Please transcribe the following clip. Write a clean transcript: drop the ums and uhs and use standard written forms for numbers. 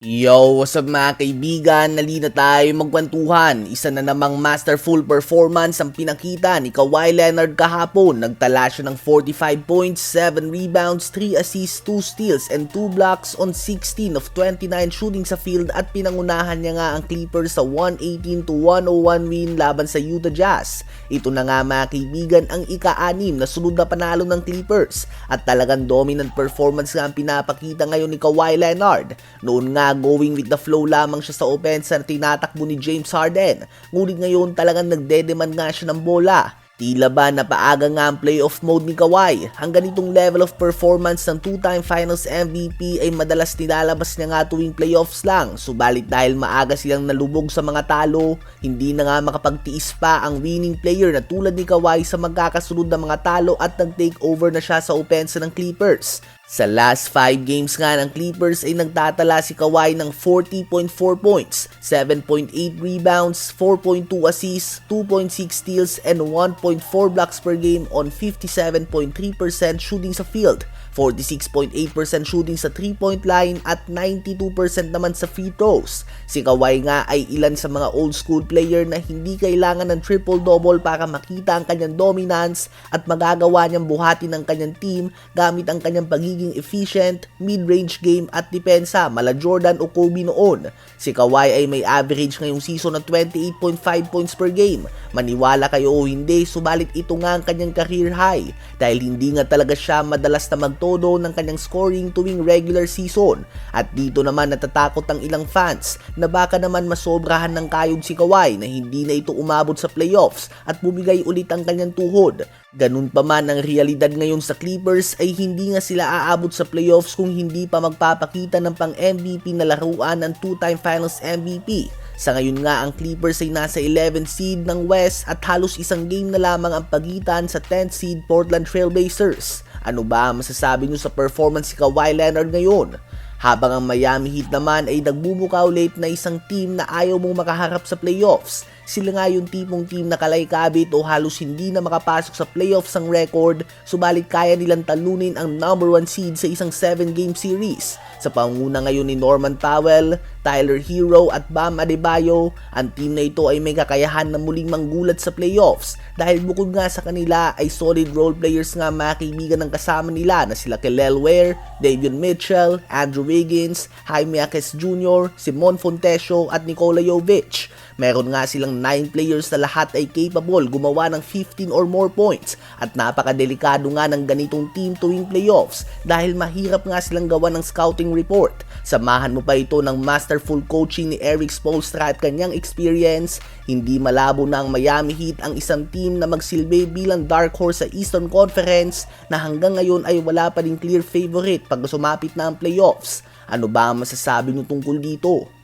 Yo, what's up mga kaibigan? Nalina tayo magkwentuhan. Isa na namang masterful performance ang pinakita ni Kawhi Leonard kahapon. Nagtala siya ng 45 points, 7 rebounds, 3 assists, 2 steals, and 2 blocks on 16 of 29 shooting sa field at pinangunahan niya nga ang Clippers sa 118-101 win laban sa Utah Jazz. Ito na nga mga kaibigan ang ika-6 na sunod na panalo ng Clippers at talagang dominant performance nga ang pinapakita ngayon ni Kawhi Leonard. Noon nga going with the flow lamang siya sa offense na tinatakbo ni James Harden. Ngunit ngayon talagang nagdedemand nga siya ng bola. Tila ba napaaga nga ang playoff mode ni Kawhi. Ang ganitong level of performance ng two-time finals MVP ay madalas nilalabas niya nga tuwing playoffs lang. Subalit dahil maaga silang nalubog sa mga talo, hindi na nga makapagtiis pa ang winning player na tulad ni Kawhi sa magkakasunod na mga talo at nag-take over na siya sa opensa ng Clippers. Sa last 5 games nga ng Clippers ay nagtatala si Kawhi ng 40.4 points, 7.8 rebounds, 4.2 assists, 2.6 steals, and 1.4 blocks per game on 57.3% shooting sa field, 46.8% shooting sa 3-point line at 92% naman sa free throws. Si Kawhi nga ay ilan sa mga old school player na hindi kailangan ng triple-double para makita ang kanyang dominance at magagawa niyang buhatin ang kanyang team gamit ang kanyang pagiging efficient, mid-range game at depensa mala Jordan o Kobe noon. Si Kawhi ay may average ngayong season na 28.5 points per game. Maniwala kayo o hindi, subalit ito nga ang kanyang career high dahil hindi nga talaga siya madalas na magtodo ng kanyang scoring tuwing regular season. At dito naman natatakot ang ilang fans na baka naman masobrahan ng kayod si Kawhi na hindi na ito umabot sa playoffs at bumigay ulit ang kanyang tuhod. Ganun pa man ang realidad ngayon sa Clippers ay hindi nga sila aabot sa playoffs kung hindi pa magpapakita ng pang-MVP na laruan ng two-time finals MVP. Sa ngayon nga ang Clippers ay nasa 11th seed ng West at halos isang game na lamang ang pagitan sa 10th seed Portland Trail Blazers. Ano ba ang masasabi nyo sa performance si Kawhi Leonard ngayon? Habang ang Miami Heat naman ay nagbubuka ulit na isang team na ayaw mong makaharap sa playoffs. Sila nga yung tipong team na kalay-kabit o halos hindi na makapasok sa playoffs ang record, subalit kaya nilang talunin ang number 1 seed sa isang 7-game series. Sa pangunguna ngayon ni Norman Powell, Tyler Hero at Bam Adebayo, ang team na ito ay may kakayahan na muling manggulat sa playoffs dahil bukod nga sa kanila ay solid role players nga mga kaibigan ng kasama nila na sila Kelly Ware, Davion Mitchell, Andrew Wiggins, Jaime Jaquez Jr., Simon Fontecchio at Nikola Jovic. Meron nga silang 9 players na lahat ay capable gumawa ng 15 or more points at napakadelikado nga ng ganitong team tuwing playoffs dahil mahirap nga silang gawa ng scouting report. Samahan mo pa ito ng masterful coaching ni Erik Spoelstra at kanyang experience, hindi malabo na ang Miami Heat ang isang team na magsilbi bilang dark horse sa Eastern Conference na hanggang ngayon ay wala pa rin clear favorite pag sumapit na ang playoffs. Ano ba ang masasabi nyo tungkol dito?